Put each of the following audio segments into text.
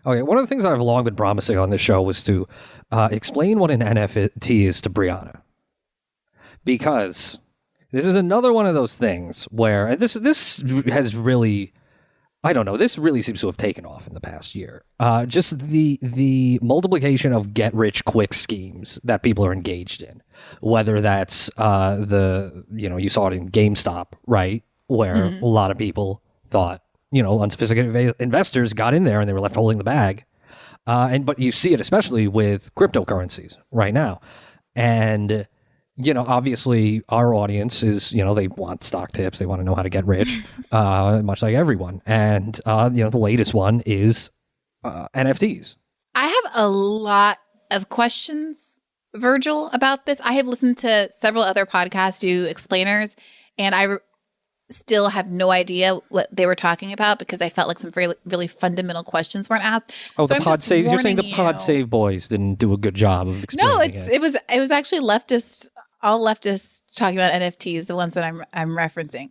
Okay, one of the things that I've long been promising on this show was to explain what an NFT is to Brianna. Because this is another one of those things where, and this has really, I don't know, this really seems to have taken off in the past year. Just the multiplication of get-rich-quick schemes that people are engaged in. Whether that's you saw it in GameStop, right? Where a lot of people thought, unsophisticated investors got in there and they were left holding the bag. But you see it especially with cryptocurrencies right now. And, obviously our audience is, they want stock tips. They want to know how to get rich, much like everyone. And, the latest one is NFTs. I have a lot of questions, Virgil, about this. I have listened to several other podcasts do explainers, and I still have no idea what they were talking about because I felt like some very, really fundamental questions weren't asked. Oh, so the Pod Save. You're saying the Pod Save boys didn't do a good job of explaining it. No, it was actually leftists, all leftists talking about NFTs, the ones that I'm referencing.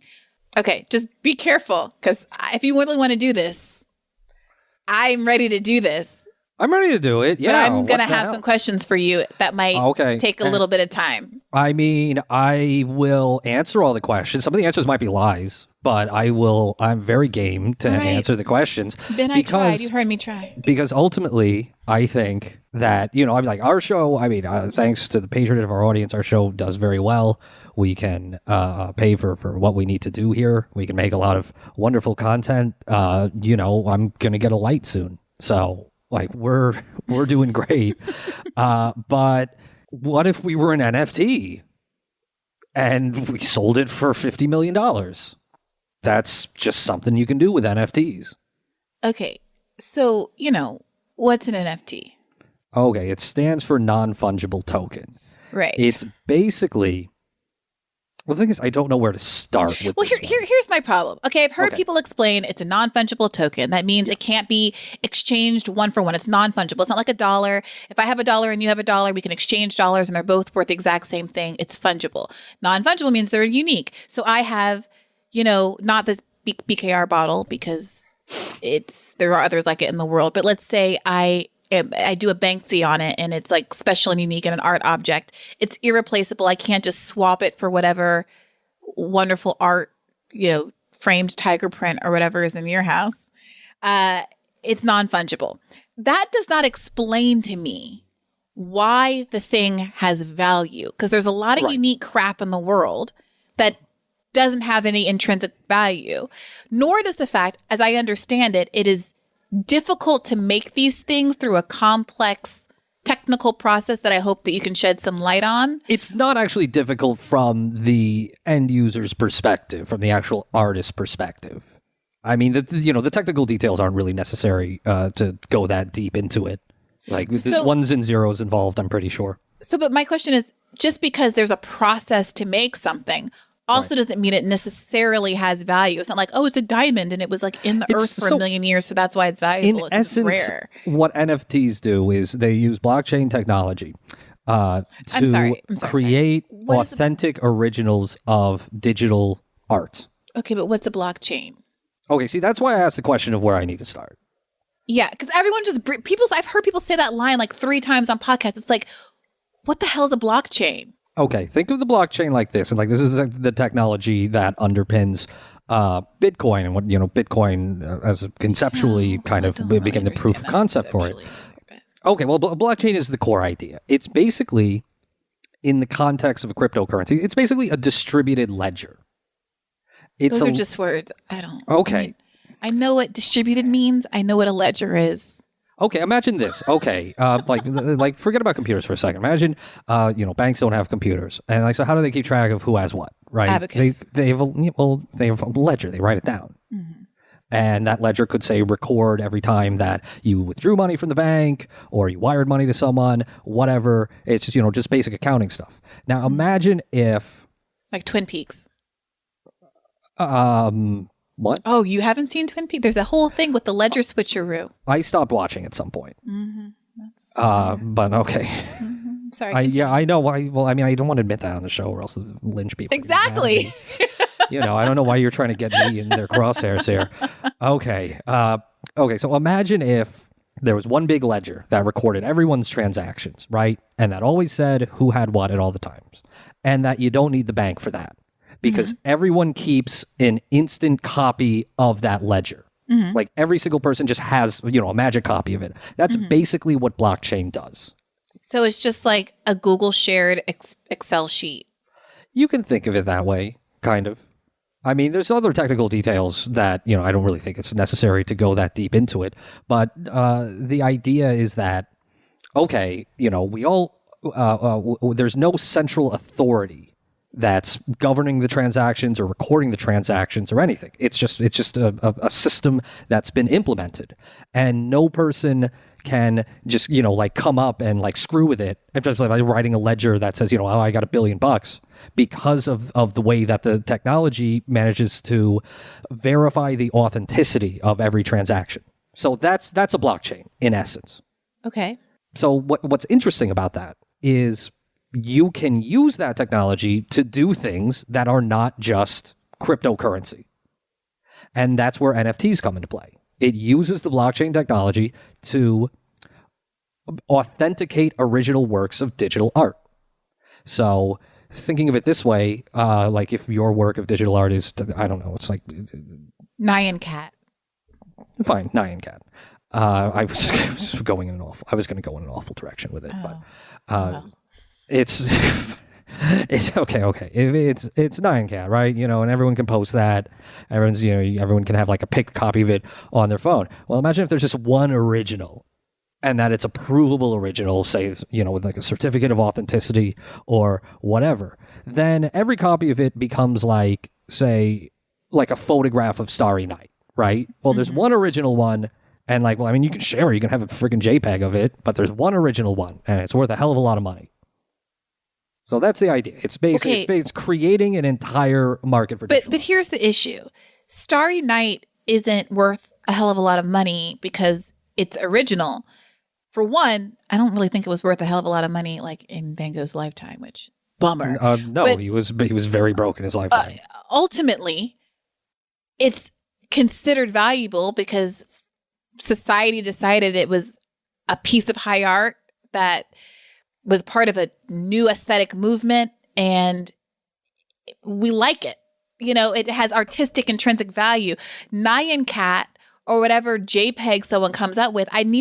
Okay, just be careful because if you really want to do this, I'm ready to do this. I'm ready to do it. Yeah, but I'm going to have some questions for you that might take a little bit of time. I mean, I will answer all the questions. Some of the answers might be lies, but I'm very game to answer the questions. Ben, I tried. You heard me try. Because ultimately, I think that, I'm like, our show, thanks to the patronage of our audience, our show does very well. We can pay for what we need to do here. We can make a lot of wonderful content. I'm going to get a light soon. So... we're doing great. But what if we were an NFT and we sold it for $50 million? That's just something you can do with NFTs. Okay. So, what's an NFT? Okay. It stands for non-fungible token. Right. It's basically... Well, the thing is, I don't know where to start with this. Here's my problem. Okay, I've heard people explain it's a non-fungible token. That means it can't be exchanged one for one. It's non-fungible. It's not like a dollar. If I have a dollar and you have a dollar, we can exchange dollars and they're both worth the exact same thing. It's fungible. Non-fungible means they're unique. So I have, not this BKR bottle because there are others like it in the world. But let's say I do a Banksy on it and it's like special and unique and an art object. It's irreplaceable. I can't just swap it for whatever wonderful art, framed tiger print or whatever is in your house. It's non-fungible. That does not explain to me why the thing has value because there's a lot of unique crap in the world that doesn't have any intrinsic value, nor does the fact, as I understand it, it is difficult to make these things through a complex technical process that I hope that you can shed some light on. It's not actually difficult from the end user's perspective, from the actual artist's perspective. I mean, the technical details aren't really necessary to go that deep into it. Like there's ones and zeros involved, I'm pretty sure. But my question is, just because there's a process to make something also doesn't mean it necessarily has value. It's not like, it's a diamond and it was like in the earth for a million years, so that's why it's valuable. In essence, rare. What NFTs do is they use blockchain technology to create authentic originals of digital art. Okay, but what's a blockchain? Okay, see, that's why I asked the question of where I need to start. Yeah, because everyone I've heard people say that line like 3 times on podcasts. It's like, what the hell is a blockchain? Okay, think of the blockchain like this, and like this is the technology that underpins Bitcoin, and what Bitcoin as conceptually became the proof of concept for it. Okay, well, blockchain is the core idea. It's basically, in the context of a cryptocurrency, it's basically a distributed ledger. Those are just words. I don't. Okay, I know what distributed means. I know what a ledger is. Okay, imagine this. Okay, like forget about computers for a second. Imagine, banks don't have computers, and so how do they keep track of who has what? Right? Abacus. They have a ledger. They write it down, and that ledger could say record every time that you withdrew money from the bank or you wired money to someone, whatever. It's just basic accounting stuff. Now imagine if like Twin Peaks. What? Oh, you haven't seen Twin Peaks? There's a whole thing with the ledger switcheroo. I stopped watching at some point. But okay. Sorry. I know. I don't want to admit that on the show or else they'll lynch people. Exactly. I don't know why you're trying to get me in their crosshairs here. Okay. So imagine if There was one big ledger that recorded everyone's transactions, right? And that always said who had what at all the times. And that you don't need the bank for that because everyone keeps an instant copy of that ledger. Like every single person just has, a magic copy of it. That's basically what blockchain does. So it's just like a Google shared Excel sheet. You can think of it that way, kind of. I mean, there's other technical details that, I don't really think it's necessary to go that deep into it. But the idea is that, okay, we all, there's no central authority that's governing the transactions or recording the transactions or anything. It's just a system that's been implemented, and no person can just come up and screw with it and just by writing a ledger that says I got $1 billion because of the way that the technology manages to verify the authenticity of every transaction. So that's a blockchain in essence. Okay. So what's interesting about that is you can use that technology to do things that are not just cryptocurrency. And that's where NFTs come into play. It uses the blockchain technology to authenticate original works of digital art. So thinking of it this way, if your work of digital art is, I don't know, it's like Nyan Cat. Fine, Nyan Cat. I was going in an awful direction with it, but it's okay. It's Nyan Cat, right? And everyone can post that. Everyone can have a picked copy of it on their phone. Well, imagine if there's just one original, and that it's a provable original, say, with a certificate of authenticity or whatever. Then every copy of it becomes say, a photograph of Starry Night, right? Well, there's one original one. And you can share it. You can have a freaking JPEG of it, but there's one original one, and it's worth a hell of a lot of money. So that's the idea. It's it's creating an entire market for digital. But here's the issue. Starry Night isn't worth a hell of a lot of money because it's original. For one, I don't really think it was worth a hell of a lot of money in Van Gogh's lifetime, which bummer. No, but he was very broke in his lifetime. Ultimately, it's considered valuable because society decided it was a piece of high art that was part of a new aesthetic movement, and we like it. It has artistic intrinsic value. Nyan Cat or whatever JPEG someone comes up with, I'm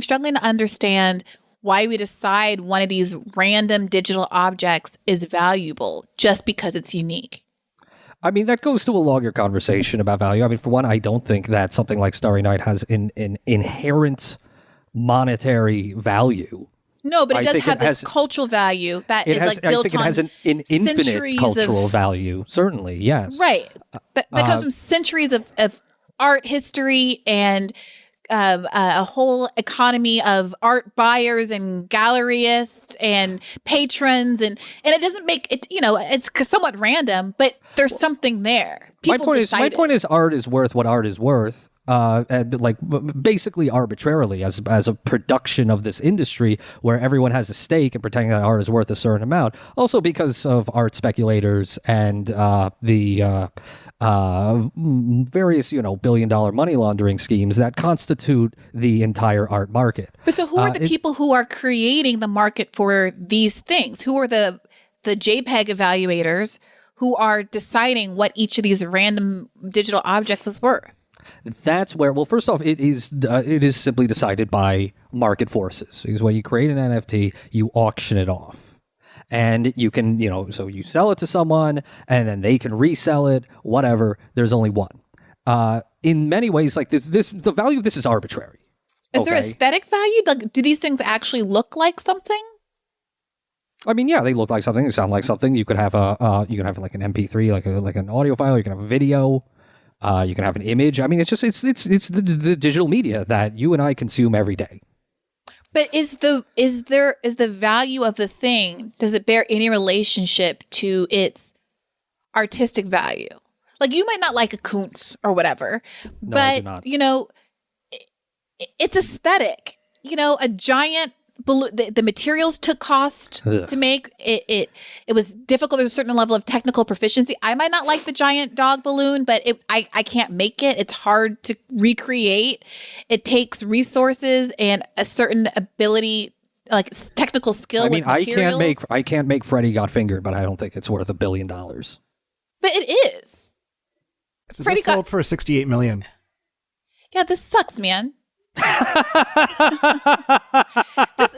struggling to understand why we decide one of these random digital objects is valuable just because it's unique. I mean, that goes to a longer conversation about value. I mean, for one, I don't think that something like Starry Night has an inherent monetary value. No, but it does have this cultural value that is built on I think it has an infinite cultural value, certainly, yes. Right. That comes from centuries of art history and a whole economy of art buyers and gallerists and patrons. And it doesn't make it, it's somewhat random, but there's something there. My point is art is worth what art is worth. Basically arbitrarily as a production of this industry where everyone has a stake in pretending that art is worth a certain amount. Also because of art speculators and the various, billion-dollar money laundering schemes that constitute the entire art market. But so who are the people who are creating the market for these things? Who are the JPEG evaluators who are deciding what each of these random digital objects is worth? That's where, well, first off, it is simply decided by market forces. Because when you create an NFT, you auction it off. And you can, so you sell it to someone and then they can resell it, whatever. There's only one. In many ways, the value of this is arbitrary. Is there aesthetic value? Do these things actually look like something? I mean, yeah, they look like something. They sound like something. You could have an MP3, like an audio file. You can have a video. You can have an image. I mean, it's the digital media that you and I consume every day. But is the value of the thing, does it bear any relationship to its artistic value? You might not like a Kuntz or whatever, no, I do but not. It's aesthetic. A giant the materials took cost Ugh. to make it. It was difficult. There's a certain level of technical proficiency. I might not like the giant dog balloon, but I can't make it. It's hard to recreate. It takes resources and a certain ability, like technical skill. I mean, with materials. I can't make Freddy Got Fingered, but I don't think it's worth $1 billion. But it is. So Freddie this sold for $68 million. Yeah, this sucks, man. This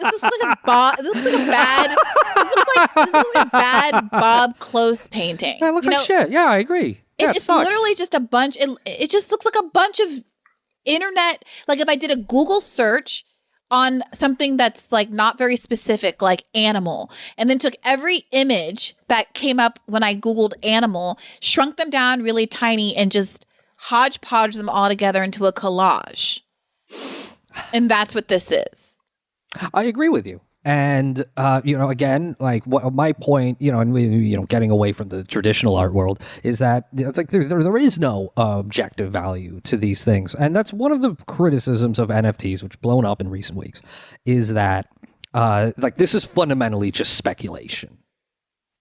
looks like a bad. This looks like a bad Bob Close painting. That looks like shit. Yeah, I agree. Yeah, it's sucks. literally just a bunch. It just looks like a bunch of internet. Like if I did a Google search on something that's like not very specific, like animal, and then took every image that came up when I Googled animal, shrunk them down really tiny, and just hodgepodge them all together into a collage. And that's what this is. I agree with you. And, again, like what my point, and getting away from the traditional art world is that like there is no objective value to these things. And that's one of the criticisms of NFTs, which blown up in recent weeks, is that like this is fundamentally just speculation.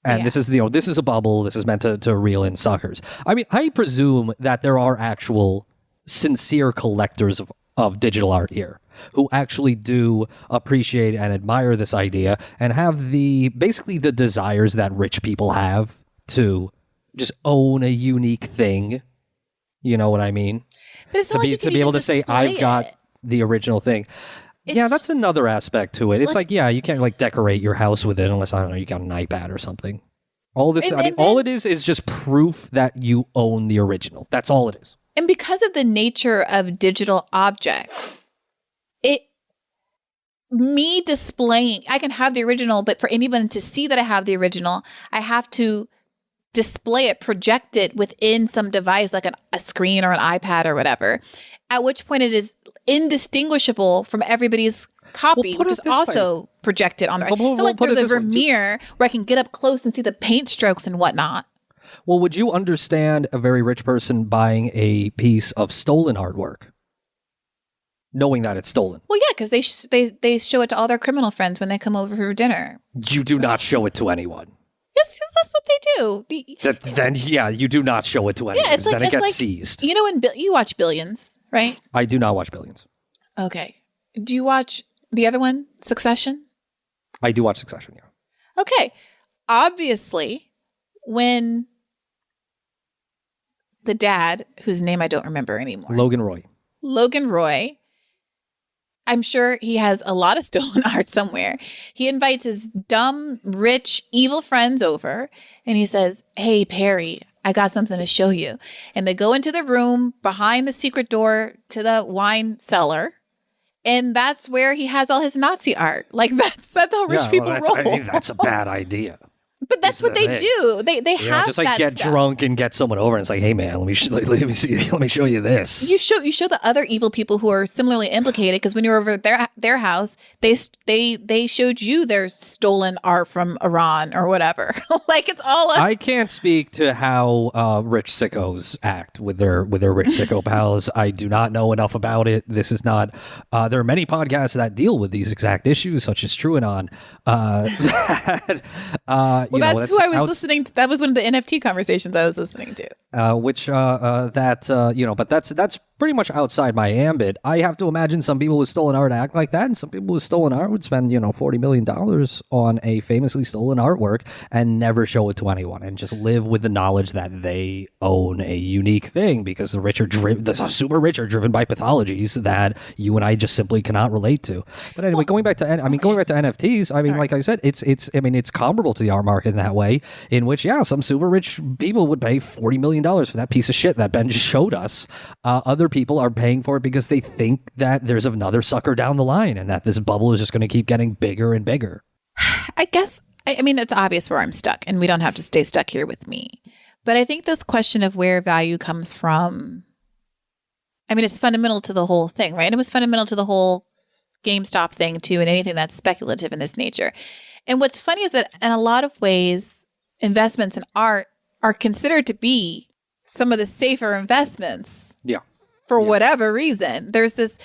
And this is, this is a bubble. This is meant to reel in suckers. I mean, I presume that there are actual sincere collectors of digital art here who actually do appreciate and admire this idea and have basically the desires that rich people have to just own a unique thing. You know what I mean? But it's not to be able to say, I've got the original thing. Yeah, that's another aspect to it. It's like, you can't like decorate your house with it unless, I don't know, you got an iPad or something. All this, all it is just proof that you own the original. That's all it is. And because of the nature of digital objects, me displaying, I can have the original, but for anyone to see that I have the original, I have to display it, project it within some device like a screen or an iPad or whatever, at which point it is indistinguishable from everybody's copy, which is also projected on there. So like there's a Vermeer where I can get up close and see the paint strokes and whatnot. Well, would you understand a very rich person buying a piece of stolen artwork, knowing that it's stolen? Well, yeah, because they show it to all their criminal friends when they come over for dinner. You do not show it to anyone. Yes, that's what they do. Then you do not show it to anyone. Yeah, then it gets seized. You know, you watch Billions, right? I do not watch Billions. Okay. Do you watch the other one, Succession? I do watch Succession, yeah. Okay. Obviously, when the dad, whose name I don't remember anymore. Logan Roy. I'm sure he has a lot of stolen art somewhere. He invites his dumb, rich, evil friends over and he says, "Hey, Perry, I got something to show you." And they go into the room behind the secret door to the wine cellar. And that's where he has all his Nazi art. Like that's how rich people roll. I mean, that's a bad idea. But that's what they do. They have just like that get stuff. Drunk and get someone over and it's like, "Hey man, let me show you this." You show the other evil people who are similarly implicated because when you were over at their house, they showed you their stolen art from Iran or whatever. Like it's all. I can't speak to how rich sickos act with their rich sicko pals. I do not know enough about it. This is not. There are many podcasts that deal with these exact issues, such as TrueAnon. Well, that's who I was listening to. That was one of the NFT conversations I was listening to. But that's pretty much outside my ambit. I have to imagine some people with stolen art act like that, and some people with stolen art would spend, $40 million on a famously stolen artwork and never show it to anyone, and just live with the knowledge that they own a unique thing because the super rich are driven by pathologies that you and I just simply cannot relate to. But anyway, going back to NFTs, I mean, like I said, it's comparable to the art market in that way, in which, some super rich people would pay $40 million for that piece of shit that Ben just showed us. Other people are paying for it because they think that there's another sucker down the line and that this bubble is just going to keep getting bigger and bigger. I guess, I mean, it's obvious where I'm stuck and we don't have to stay stuck here with me. But I think this question of where value comes from, I mean, it's fundamental to the whole thing, right? And it was fundamental to the whole GameStop thing too, and anything that's speculative in this nature. And what's funny is that in a lot of ways, investments in art are considered to be some of the safer investments. Yeah. For whatever reason. There's this,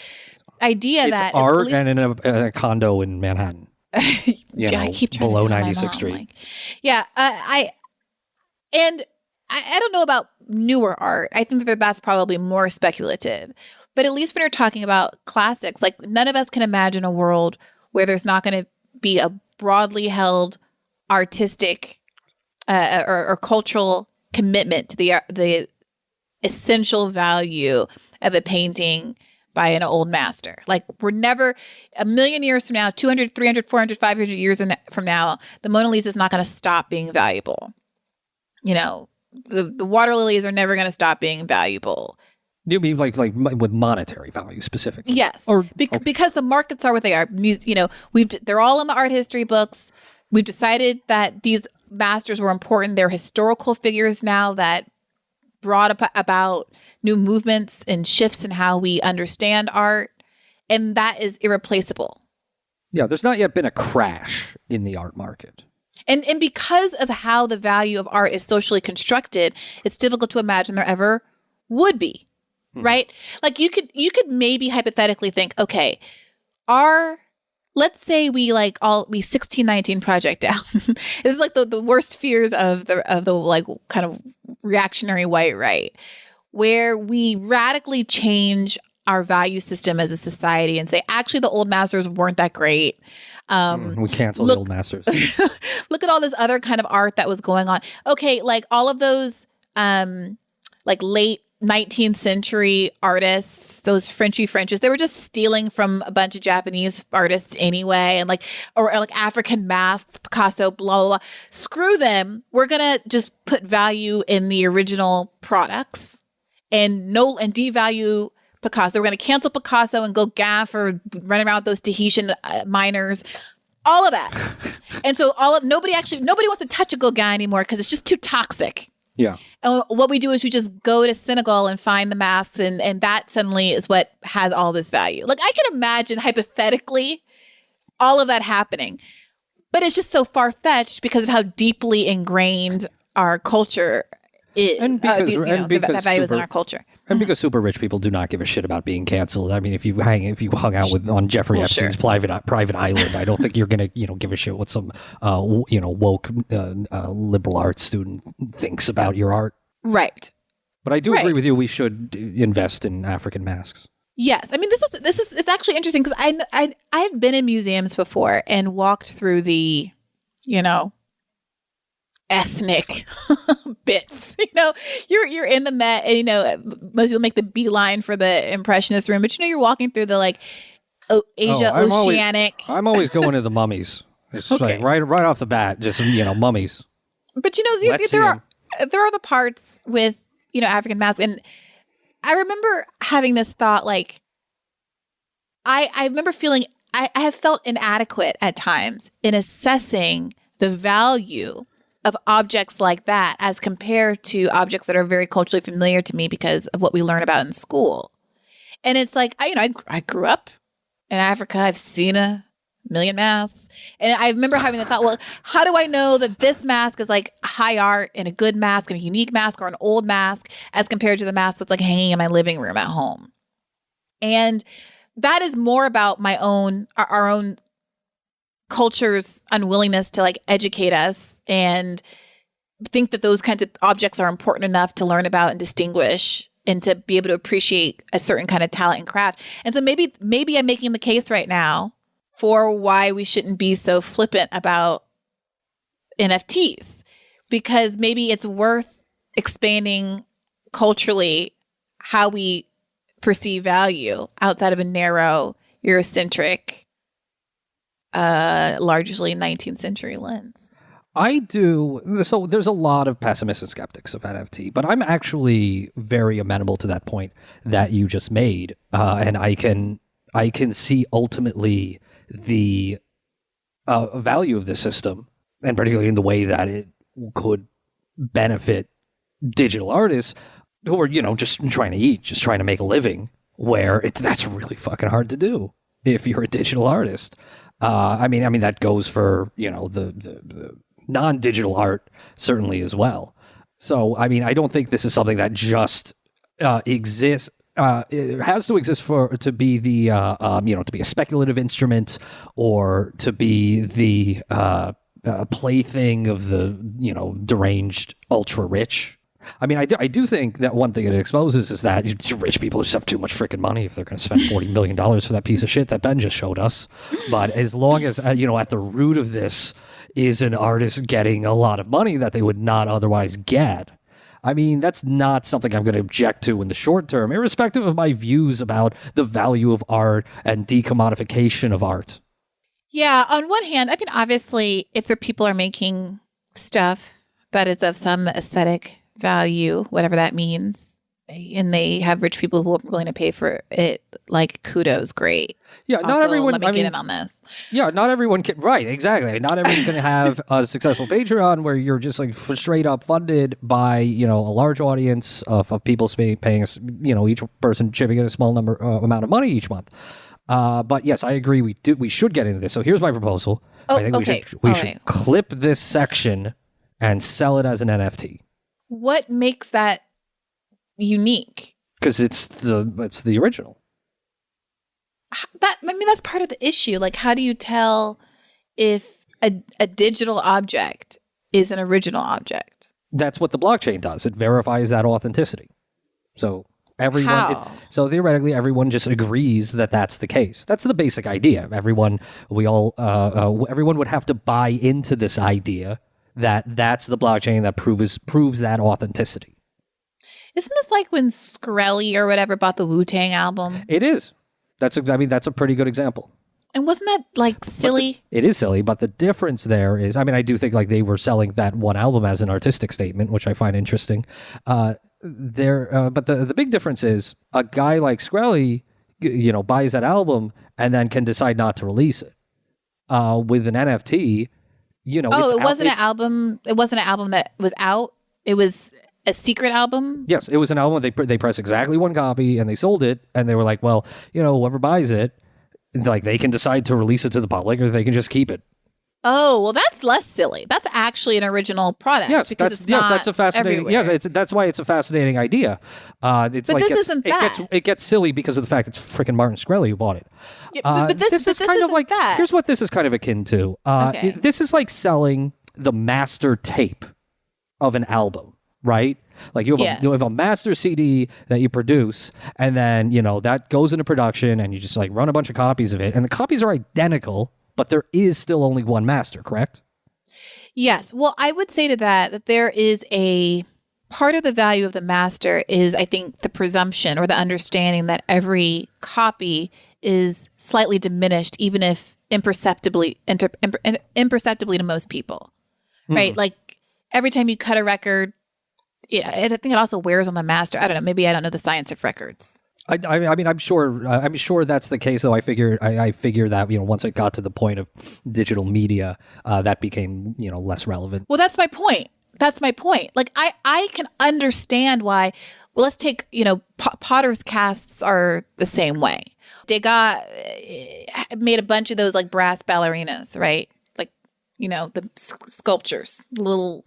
idea It's that art at least, and in a condo in Manhattan. I keep trying below to tell my 96th mom, Street. like, yeah, I don't know about newer art. I think that that's probably more speculative. But at least when you're talking about classics, like none of us can imagine a world where there's not going to be a broadly held artistic or cultural commitment to the essential value of a painting by an old master. Like we're never, a million years from now, 200, 300, 400, 500 years from now, the Mona Lisa is not going to stop being valuable. You know, the water lilies are never going to stop being valuable. You mean like with monetary value specifically? Yes, because the markets are what they are. You know, they're all in the art history books. We've decided that these masters were important. They're historical figures now that brought about new movements and shifts in how we understand art, and that is irreplaceable. Yeah, there's not yet been a crash in the art market. And because of how the value of art is socially constructed, it's difficult to imagine there ever would be. Right? Like you could maybe hypothetically think, okay, let's say we 1619 Project down. This is like the worst fears of the like kind of reactionary white right, where we radically change our value system as a society and say, actually, the old masters weren't that great. We cancel the old masters. Look at all this other kind of art that was going on. Okay, like all of those like late 19th century artists, those Frenchy Frenches, they were just stealing from a bunch of Japanese artists anyway. And or like African masks, Picasso, blah, blah, blah. Screw them. We're going to just put value in the original products and devalue Picasso. We're going to cancel Picasso and go gaff or run around with those Tahitian miners, all of that. And so nobody wants to touch a Gauguin anymore because it's just too toxic. Yeah. And what we do is we just go to Senegal and find the masks, and that suddenly is what has all this value. Like I can imagine hypothetically all of that happening, but it's just so far-fetched because of how deeply ingrained our culture is. And that value is in our culture. And because super rich people do not give a shit about being canceled. I mean, if you hung out on Jeffrey Epstein's private island, I don't think you're gonna give a shit what some woke liberal arts student thinks about your art. Right. But I do agree with you. We should invest in African masks. Yes, I mean this is it's actually interesting because I've been in museums before and walked through the ethnic bits. You're in the Met, and most people make the beeline for the Impressionist room, but you're walking through the Asia Oceanic. I'm always going to the mummies. It's like right off the bat, just mummies. But there are the parts with African masks, and I remember having this thought I remember feeling I have felt inadequate at times in assessing the value of objects like that as compared to objects that are very culturally familiar to me because of what we learn about in school. And it's like, I grew up in Africa. I've seen a million masks. And I remember having the thought, well, how do I know that this mask is like high art and a good mask and a unique mask or an old mask as compared to the mask that's like hanging in my living room at home? And that is more about our own culture's unwillingness to educate us and think that those kinds of objects are important enough to learn about and distinguish and to be able to appreciate a certain kind of talent and craft. And so maybe I'm making the case right now for why we shouldn't be so flippant about NFTs, because maybe it's worth expanding culturally how we perceive value outside of a narrow Eurocentric largely 19th century lens. I do. So there's a lot of pessimists and skeptics of NFT, but I'm actually very amenable to that point that you just made, and I can see ultimately the value of this system, and particularly in the way that it could benefit digital artists who are just trying to eat, just trying to make a living. Where that's really fucking hard to do if you're a digital artist. I mean that goes for the non-digital art certainly as well. So I mean, I don't think this is something that just exists it has to exist to be the to be a speculative instrument or to be the plaything of the deranged ultra rich. I mean, I do think that one thing it exposes is that rich people just have too much freaking money if they're going to spend $40 million for that piece of shit that Ben just showed us. But as long as, at the root of this is an artist getting a lot of money that they would not otherwise get, I mean, that's not something I'm going to object to in the short term, irrespective of my views about the value of art and decommodification of art. Yeah, on one hand, I mean, obviously, if the people are making stuff that is of some aesthetic value, whatever that means, and they have rich people who are willing to pay for it, like, kudos, great. Yeah, also, not everyone. Let me get in on this. Yeah, not everyone can. Right, exactly. Not everyone can have a successful Patreon where you're just like straight up funded by a large audience of people paying us, each person chipping in a small amount of money each month. But yes, I agree. We should get into this. So here's my proposal. I think we should clip this section and sell it as an NFT. What makes that unique? Because it's the original. That's part of the issue. Like, how do you tell if a digital object is an original object? That's what the blockchain does. It verifies that authenticity. So theoretically, everyone just agrees that that's the case. That's the basic idea. Everyone would have to buy into this idea that that's the blockchain that proves that authenticity. Isn't this like when Skrelly or whatever bought the Wu-Tang album? It is. That's a pretty good example. And wasn't that like silly? It is silly, but the difference there is, I do think like they were selling that one album as an artistic statement, which I find interesting. But the big difference is a guy like Skrelly, buys that album and then can decide not to release it. With an NFT, it wasn't an album. It wasn't an album that was out. It was a secret album. Yes, it was an album. They pressed exactly one copy and they sold it. And they were like, well, whoever buys it, like they can decide to release it to the public or they can just keep it. Oh, well, that's less silly. That's actually an original product. Yes, that's a fascinating. Everywhere. Yes, that's why it's a fascinating idea. It gets silly because of the fact it's freaking Martin Shkreli who bought it. Yeah, but this is kind of like that. Here's what this is kind of akin to. Okay. This is like selling the master tape of an album, right? Like you have a master CD that you produce, and then that goes into production, and you just like run a bunch of copies of it, and the copies are identical. But there is still only one master, correct? Yes. Well, I would say to that there is a part of the value of the master is, I think, the presumption or the understanding that every copy is slightly diminished, even if imperceptibly to most people, right? Like every time you cut a record, I think it also wears on the master. I don't know. Maybe I don't know the science of records. I'm sure that's the case, though. I figure that once it got to the point of digital media, that became less relevant. Well, that's my point. Like I can understand why. Well, let's take Potter's casts are the same way. Degas made a bunch of those like brass ballerinas, right? Like the sculptures, little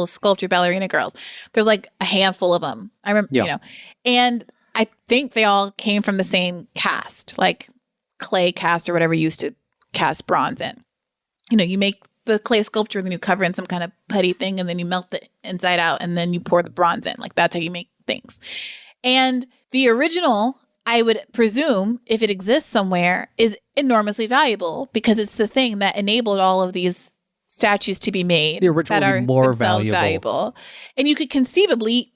sculpture ballerina girls. There's like a handful of them. I remember, and I think they all came from the same cast, like clay cast or whatever you used to cast bronze in. You make the clay sculpture, then you cover in some kind of putty thing, and then you melt the inside out, and then you pour the bronze in. Like that's how you make things. And the original, I would presume, if it exists somewhere, is enormously valuable because it's the thing that enabled all of these statues to be made. The original that would are be more themselves valuable. And you could conceivably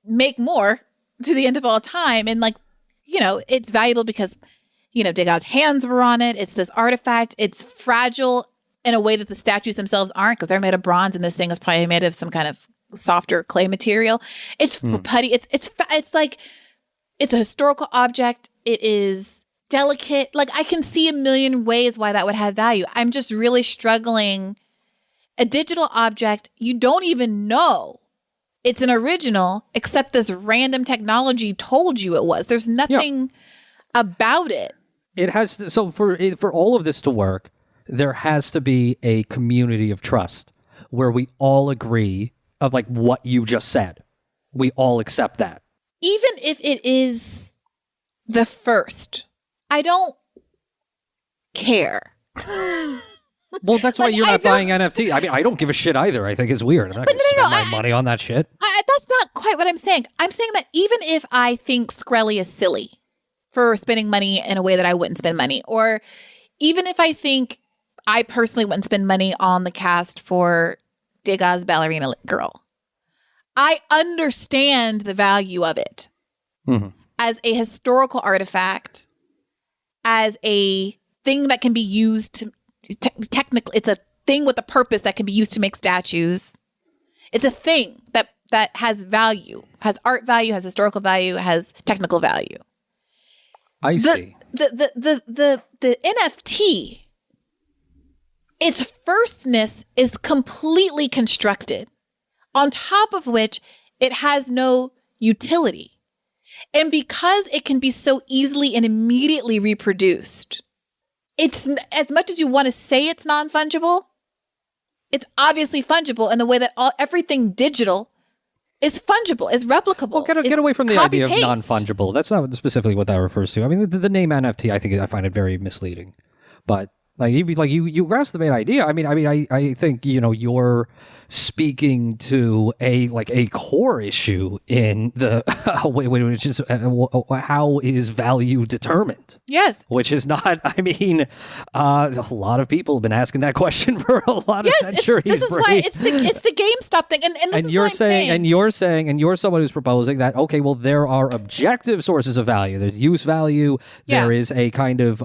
make more to the end of all time. And it's valuable because, Degas' hands were on it. It's this artifact. It's fragile in a way that the statues themselves aren't because they're made of bronze and this thing is probably made of some kind of softer clay material. It's putty. It's like, it's a historical object. It is delicate. Like I can see a million ways why that would have value. I'm just really struggling. A digital object, you don't even know it's an original, except this random technology told you it was. There's nothing about it. It has to, so for all of this to work, there has to be a community of trust where we all agree of like what you just said. We all accept that. Even if it is the first. I don't care. Well, that's why you're not buying NFT. I mean, I don't give a shit either. I think it's weird. I'm not going to spend my money on that shit. That's not quite what I'm saying. I'm saying that even if I think Skrelly is silly for spending money in a way that I wouldn't spend money, or even if I think I personally wouldn't spend money on the cast for Degas Ballerina Girl, I understand the value of it as a historical artifact, as a thing that can be used to technically, it's a thing with a purpose that can be used to make statues. It's a thing that has value, has art value, has historical value, has technical value. I see. The NFT, its firstness is completely constructed, on top of which it has no utility. And because it can be so easily and immediately reproduced, it's, as much as you want to say it's non-fungible, it's obviously fungible in the way that everything digital is fungible, is replicable. Well, get away from the idea of non-fungible. That's not specifically what that refers to. I mean, the name NFT, I find it very misleading. But you grasp the main idea. I think you're speaking to a core issue in the which is how is value determined? Yes, which is not. I mean, a lot of people have been asking that question for a lot of centuries. This is why it's the GameStop thing, and you're saying, and you're someone who's proposing that there are objective sources of value. There's use value. Yeah. There is a kind of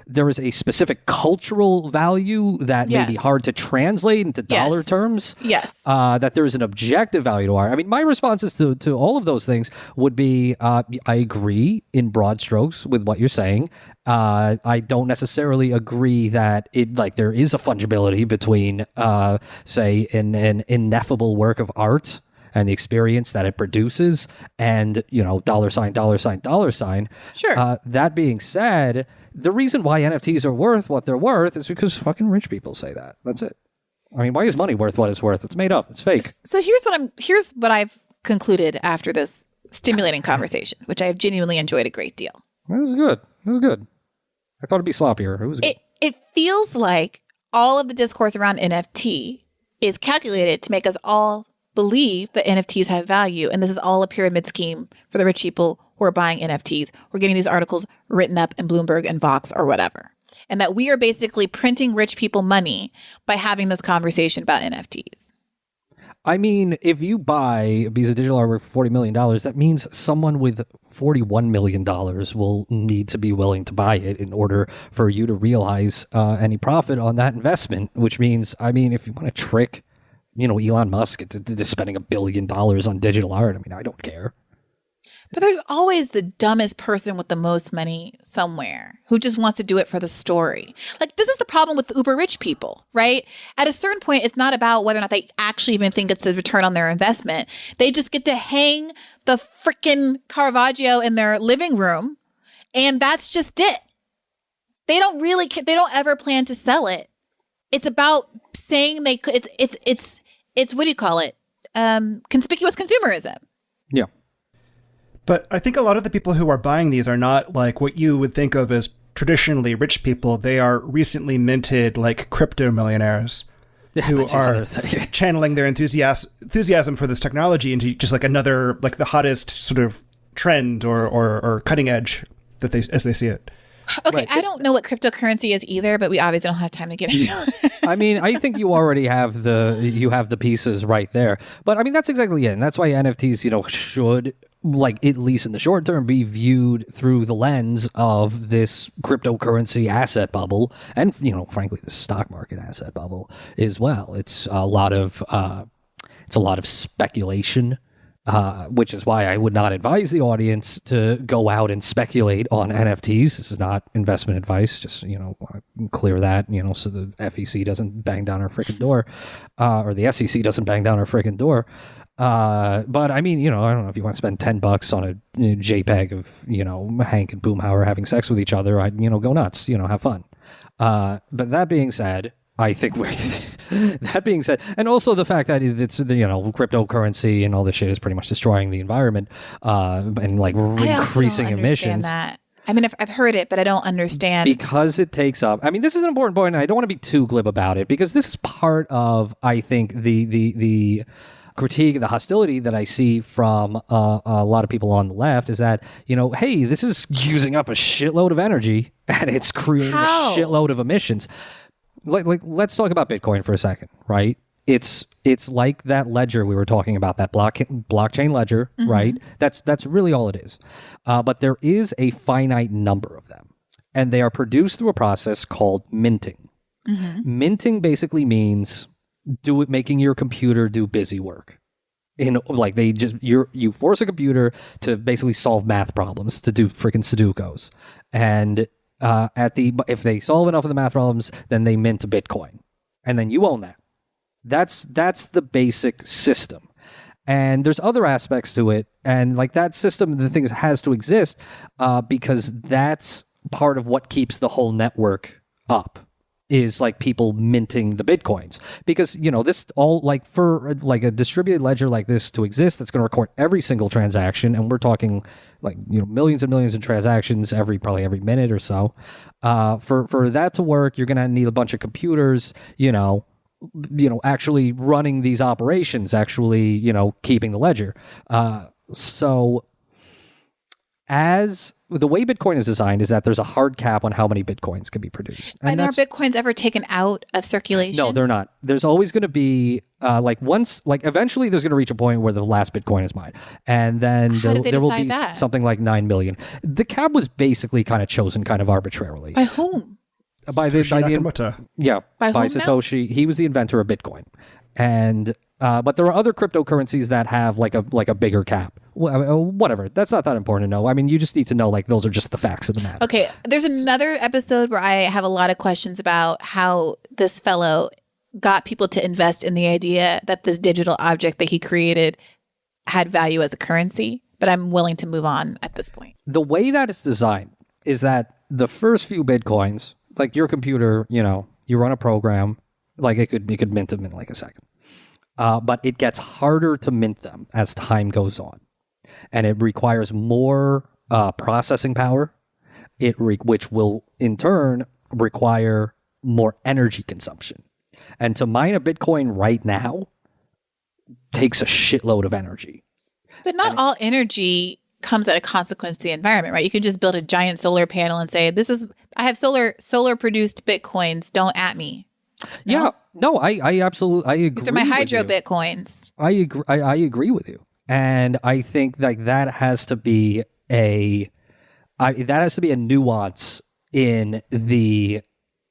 there is a specific cultural value that may be hard to translate into dollar terms. Yes. That there is an objective value to art. I mean, my responses to all of those things would be, I agree in broad strokes with what you're saying. I don't necessarily agree that there is a fungibility between, say, an ineffable work of art and the experience that it produces and, dollar sign. Sure. That being said, the reason why NFTs are worth what they're worth is because fucking rich people say that. That's it. I mean, why is money worth what it's worth? It's made up. It's fake. So here's what I've concluded after this stimulating conversation, which I have genuinely enjoyed a great deal. It was good. I thought it'd be sloppier. It was good. It feels like all of the discourse around NFT is calculated to make us all believe that NFTs have value, and this is all a pyramid scheme for the rich people who are buying NFTs. We're getting these articles written up in Bloomberg and Vox or whatever, and that we are basically printing rich people money by having this conversation about NFTs. I mean, if you buy a piece of digital artwork for $40 million, that means someone with $41 million will need to be willing to buy it in order for you to realize any profit on that investment, which means, I mean, if you want to trick Elon Musk into spending $1 billion on digital art, I mean, I don't care. But there's always the dumbest person with the most money somewhere who just wants to do it for the story. This is the problem with the uber rich people, right? At a certain point, it's not about whether or not they actually even think it's a return on their investment. They just get to hang the freaking Caravaggio in their living room, and that's just it. They don't really they don't ever plan to sell it. It's about saying they could. It's what do you call it? Conspicuous consumerism. Yeah. But I think a lot of the people who are buying these are not like what you would think of as traditionally rich people. They are recently minted crypto millionaires who are channeling their enthusiasm for this technology into just another the hottest sort of trend or cutting edge that as they see it. Okay, Right. I don't know what cryptocurrency is either, but we obviously don't have time to get into it. I mean, I think you already have the pieces right there. But I mean, that's exactly it. And that's why NFTs, should, at least in the short term, be viewed through the lens of this cryptocurrency asset bubble and, frankly, the stock market asset bubble as well. It's a lot of speculation. Which is why I would not advise the audience to go out and speculate on NFTs. This is not investment advice. Just, clear that, so the FEC doesn't bang down our freaking door, or the SEC doesn't bang down our freaking door. But I mean, I don't know if you want to spend $10 on a JPEG of, Hank and Boomhauer having sex with each other. I'd, go nuts, have fun. But that being said, I think That being said, and also the fact that it's cryptocurrency and all this shit is pretty much destroying the environment and like increasing emissions. That. I mean, I've heard it, but I don't understand. Because it takes up, I mean, this is an important point, and I don't want to be too glib about it, because this is part of, I think, the critique, the hostility that I see from a lot of people on the left is that, hey, this is using up a shitload of energy, and it's creating a shitload of emissions. Like, let's talk about Bitcoin for a second, right? It's like that ledger we were talking about, that blockchain ledger, right? That's really all it is. But there is a finite number of them, and they are produced through a process called minting. Minting basically means making your computer do busy work. You force a computer to basically solve math problems, to do freaking Sudokus, and if they solve enough of the math problems, then they mint a Bitcoin, and then you own that. That's the basic system. And there's other aspects to it, and like that system, the thing has to exist because that's part of what keeps the whole network up. Is like people minting the Bitcoins, because this all, like, for like a distributed ledger like this to exist, that's going to record every single transaction, and we're talking like millions and millions of transactions probably every minute or so. For that to work, you're going to need a bunch of computers, actually running these operations, actually keeping the ledger. So as the way Bitcoin is designed is that there's a hard cap on how many Bitcoins can be produced. And are Bitcoins ever taken out of circulation? No, they're not. There's always going to be eventually there's going to reach a point where the last Bitcoin is mined. And then there will be something like 9 million. The cap was basically kind of chosen kind of arbitrarily. By whom? By Nakamoto. By Satoshi. He was the inventor of Bitcoin. And but there are other cryptocurrencies that have like a bigger cap. Whatever. That's not that important to know. I mean, you just need to know, like, those are just the facts of the matter. Okay. There's another episode where I have a lot of questions about how this fellow got people to invest in the idea that this digital object that he created had value as a currency, but I'm willing to move on at this point. The way that it's designed is that the first few Bitcoins, like your computer, you run a program, like it could mint them in like a second. But it gets harder to mint them as time goes on. And it requires more processing power, which will in turn require more energy consumption. And to mine a Bitcoin right now takes a shitload of energy. But not all energy comes at a consequence to the environment, right? You can just build a giant solar panel and say, I have solar produced Bitcoins, don't at me. No? Yeah, no, I absolutely, I agree. These are my hydro Bitcoins. I agree with you. And I think like that has to be a nuance in the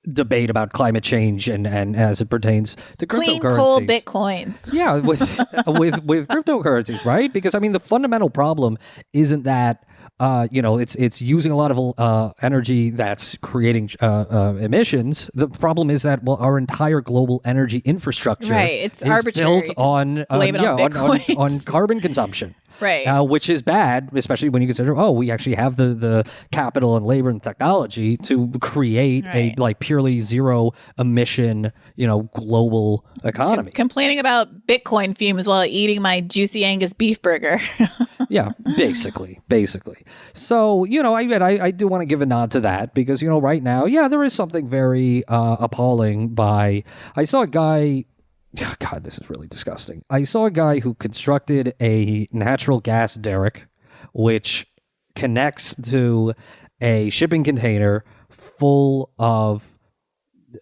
debate about climate change and as it pertains to cryptocurrencies. Clean coal Bitcoins. Yeah, with cryptocurrencies, right? Because I mean, the fundamental problem isn't that it's using a lot of energy that's creating emissions. The problem is that our entire global energy infrastructure it's is arbitrary built on on carbon consumption. Right. Which is bad, especially when you consider, we actually have the capital and labor and technology to create a like purely zero emission, global economy. Complaining about Bitcoin fumes while eating my juicy Angus beef burger. Yeah, basically. So, I do want to give a nod to that because, right now, there is something very appalling I saw a guy. God, this is really disgusting. I saw a guy who constructed a natural gas derrick, which connects to a shipping container full of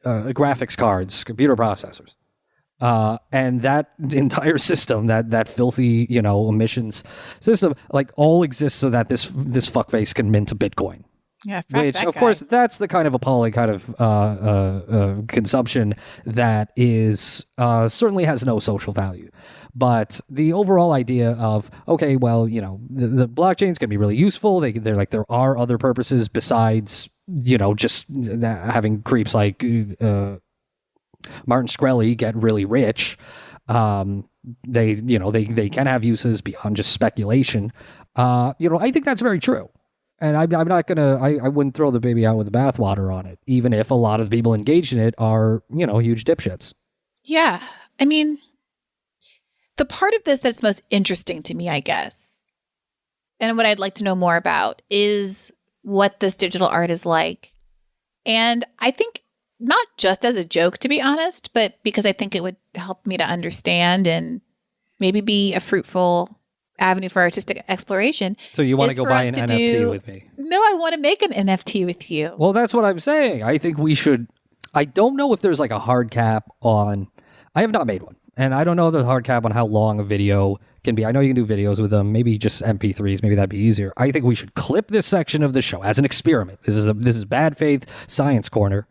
graphics cards, computer processors. And that entire system, that filthy, emissions system, like all exists so that this fuckface can mint a Bitcoin. Yeah, which, of course, that's the kind of appalling kind of consumption that is certainly has no social value. But the overall idea of, okay, well, the blockchains can be really useful. They're like, there are other purposes besides, just having creeps like Martin Shkreli get really rich. They can have uses beyond just speculation. I think that's very true. And I'm not gonna. I wouldn't throw the baby out with the bathwater on it, even if a lot of the people engaged in it are, huge dipshits. Yeah. I mean, the part of this that's most interesting to me, I guess, and what I'd like to know more about is what this digital art is like. And I think not just as a joke, to be honest, but because I think it would help me to understand and maybe be a fruitful avenue for artistic exploration. So you want to go buy an NFT with me? No, I want to make an NFT with you. Well, that's what I'm saying. I think we should. I don't know if there's like a hard cap on. I have not made one. And I don't know the hard cap on how long a video can be. I know you can do videos with them, maybe just MP3s, maybe that'd be easier. I think we should clip this section of the show as an experiment. This is Bad Faith Science Corner.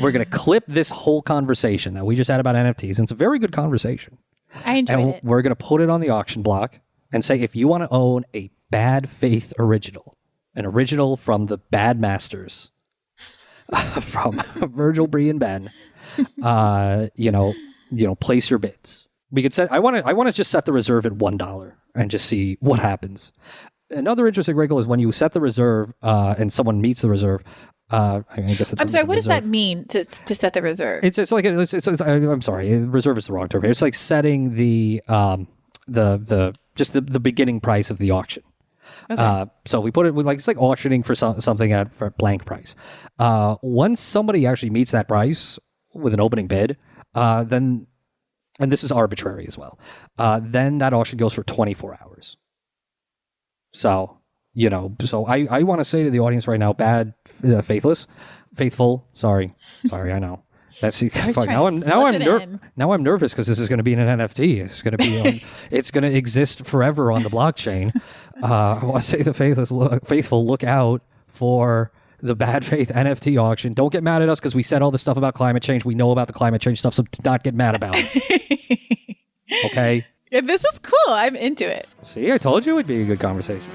We're going to clip this whole conversation that we just had about NFTs. And it's a very good conversation. I enjoyed it. We're going to put it on the auction block and say, if you want to own a Bad Faith original, an original from the Bad Masters, from Virgil, Brie, and Ben, place your bids. We could set. I want to just set the reserve at $1 and just see what happens. Another interesting wrinkle is when you set the reserve and someone meets the reserve. I guess I'm sorry. What does that mean to set the reserve? It's like I'm sorry. Reserve is the wrong term. It's like setting the beginning price of the auction. Okay. So we put it with it's like auctioning for something for blank price. Once somebody actually meets that price with an opening bid, then, and this is arbitrary as well, then that auction goes for 24 hours. So, I want to say to the audience right now, faithful. Sorry, I know. That's now I'm nervous because this is going to be in an NFT. It's going to be it's going to exist forever on the blockchain. I want to say the faithful look out for the Bad Faith NFT auction. Don't get mad at us because we said all this stuff about climate change. We know about the climate change stuff, so do not get mad about it. Okay? Yeah, this is cool. I'm into it. See, I told you it'd be a good conversation.